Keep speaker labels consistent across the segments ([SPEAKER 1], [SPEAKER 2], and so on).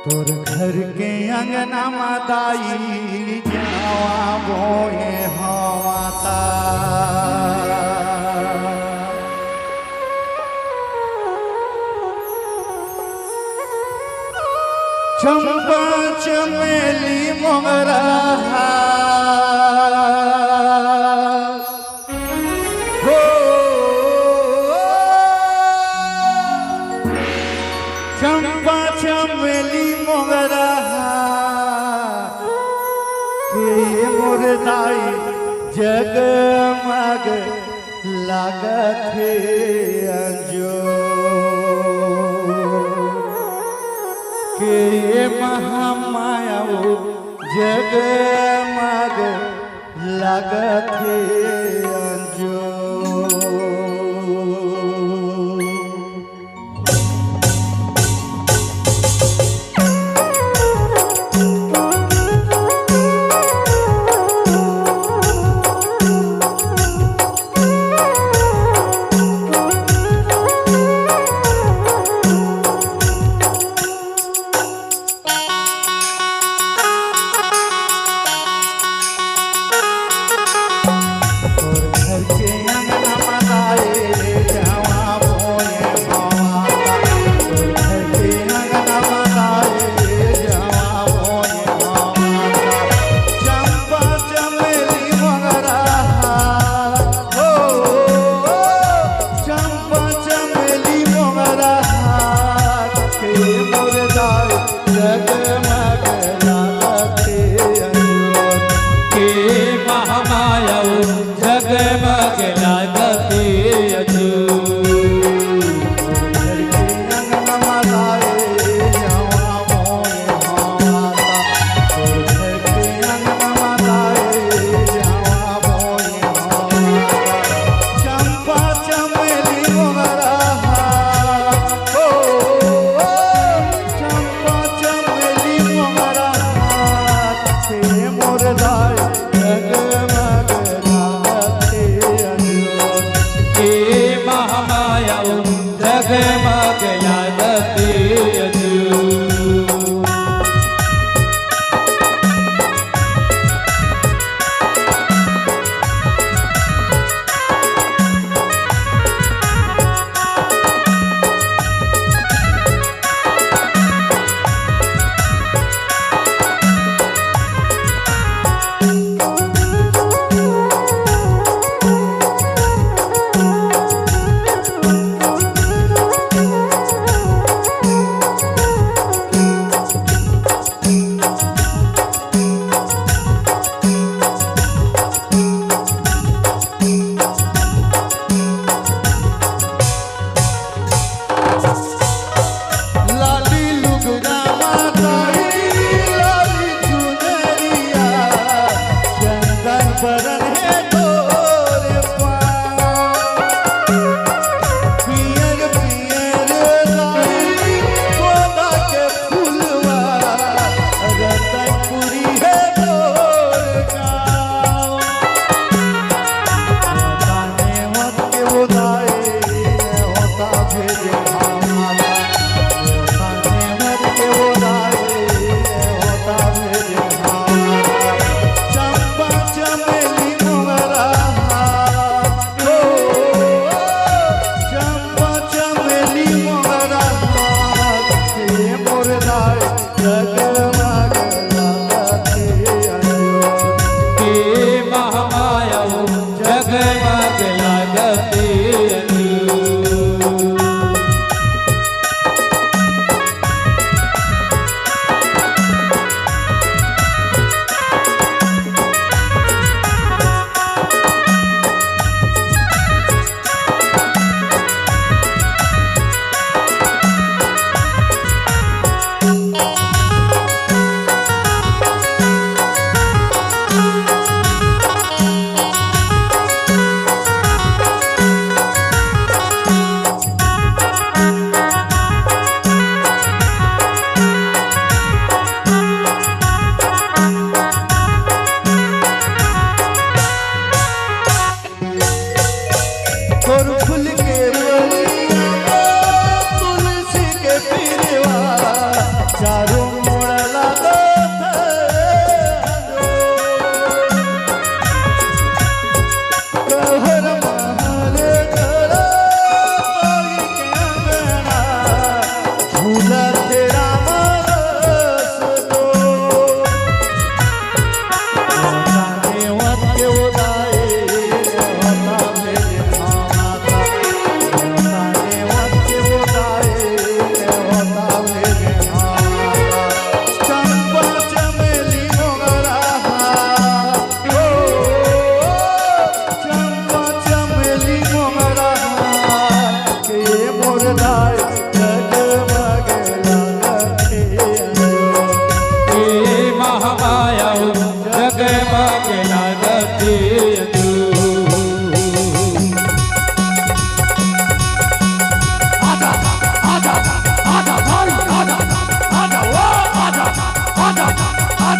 [SPEAKER 1] तोर घर के अंगना मादाई जावा बोए हवाता चंपा चमेली मोगरा हो चंपा चमेली मोगरा के मुर्दाई जगमग लागत है अंजो के महामाया जगमग लागत है अंजो के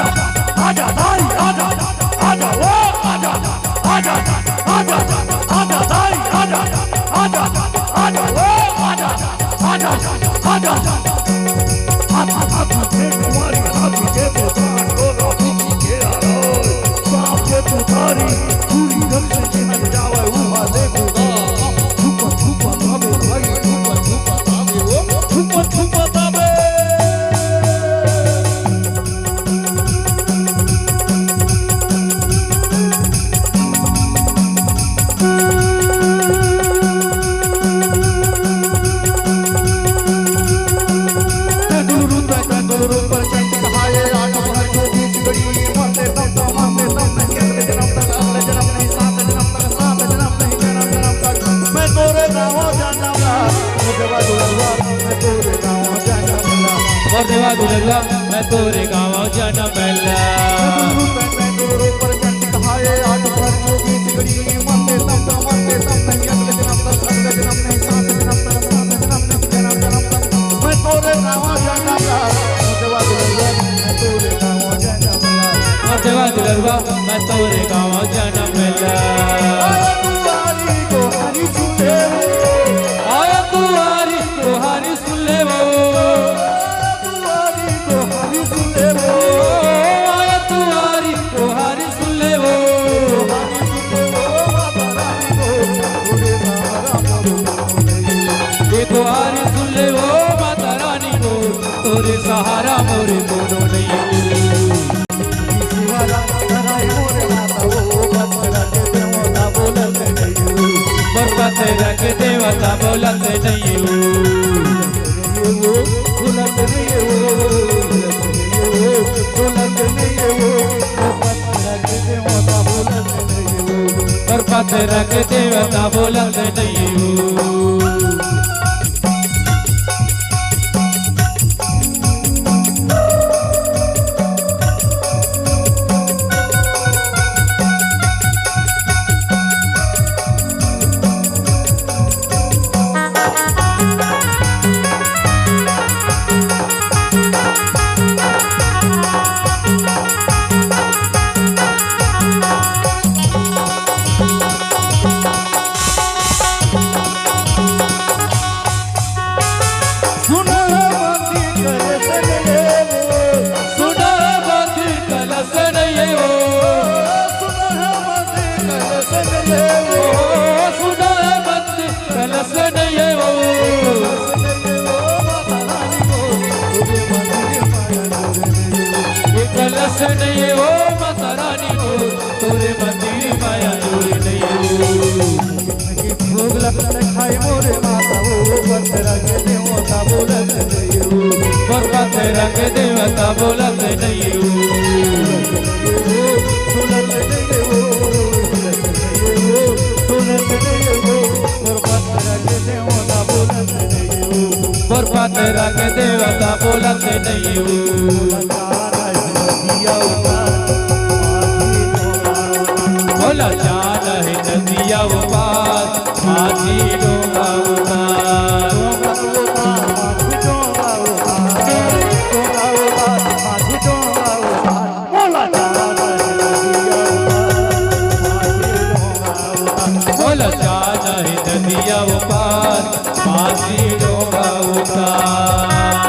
[SPEAKER 2] आजा आजा दाई आजा आजा ओ आजा आजा आजा आजा दाई आजा आजा आजा ओ आजा आजा आजा हाथी के कुमारी हाथी के पुतान डोरा बुकी के आरो बाप के पुतारी पूरी रक्त से न जावे उहा देखो छुपा छुपा तावे भाई छुपा छुपा तावे ओ छुपा छुपा तावे
[SPEAKER 3] देवा दुलरुआ मैं तोरे गाँव जाना पहला देवा दुलरुआ मैं तोरे गाँव जाना पहला आया तुआरी तोहारी सुन ले वो आया तुआरी तोहारी सुन ले वो ये तोहारी सुन ले वो माता रानी को तोरे सहारा मोरे कोनो नहीं बरबाते रख देवता बोलते नहीं बरबाते रख देवता बोलते नहीं नहीं हो माता रानी को तोरे मंदिर माया जोड़ी नहीं भोग लगता खाए मोरे माता वो बंदरा के देवता बोलत नहीं हो बरबात रंग देवता बोलत नहीं हो सुनत नहीं हो सुनत नहीं हो बरबात रंग देवता बोलत नहीं हो बरबात रंग देवता बोलत नहीं हो बोला जान है नदिया पार माझी डोंगा उतार बोला जान है नदिया पार माझी डोंगा उतार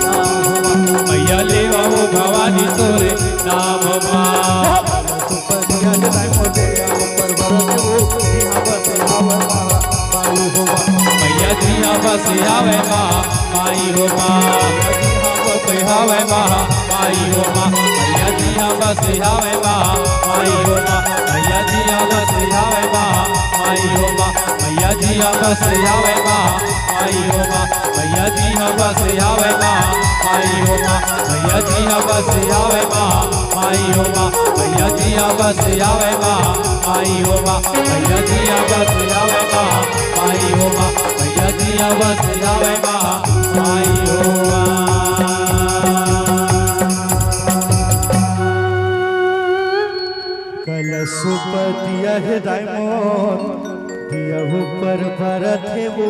[SPEAKER 3] भैया ले भवानी तोरे नाम आवे माँ माई हो माँ बस आवे माँ माई हो माँ मैया जी बस आवे माँ माई हो माँ मैया जी बस आवे माँ माई हो माँ मैया जी बस आवे माँ माई हो माँ मैया जी बस आवे माँ माई हो माँ मैया जी बस आवे माँ माई हो माँ मैया जी बस आवे माँ माई हो माँ मैया जी बस आवे माँ माई हो माँ मैया जी बस आवे माँ माई हो माँ।
[SPEAKER 1] कलशुप दिया है दाइमोन दिया ऊपर भरत है वो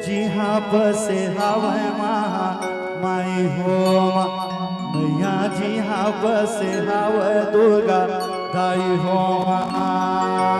[SPEAKER 1] जिहाँ बसे हवा महा माई हो माँ मैया जिहाँ बसे हवा दुर्गा दाई हो माँ।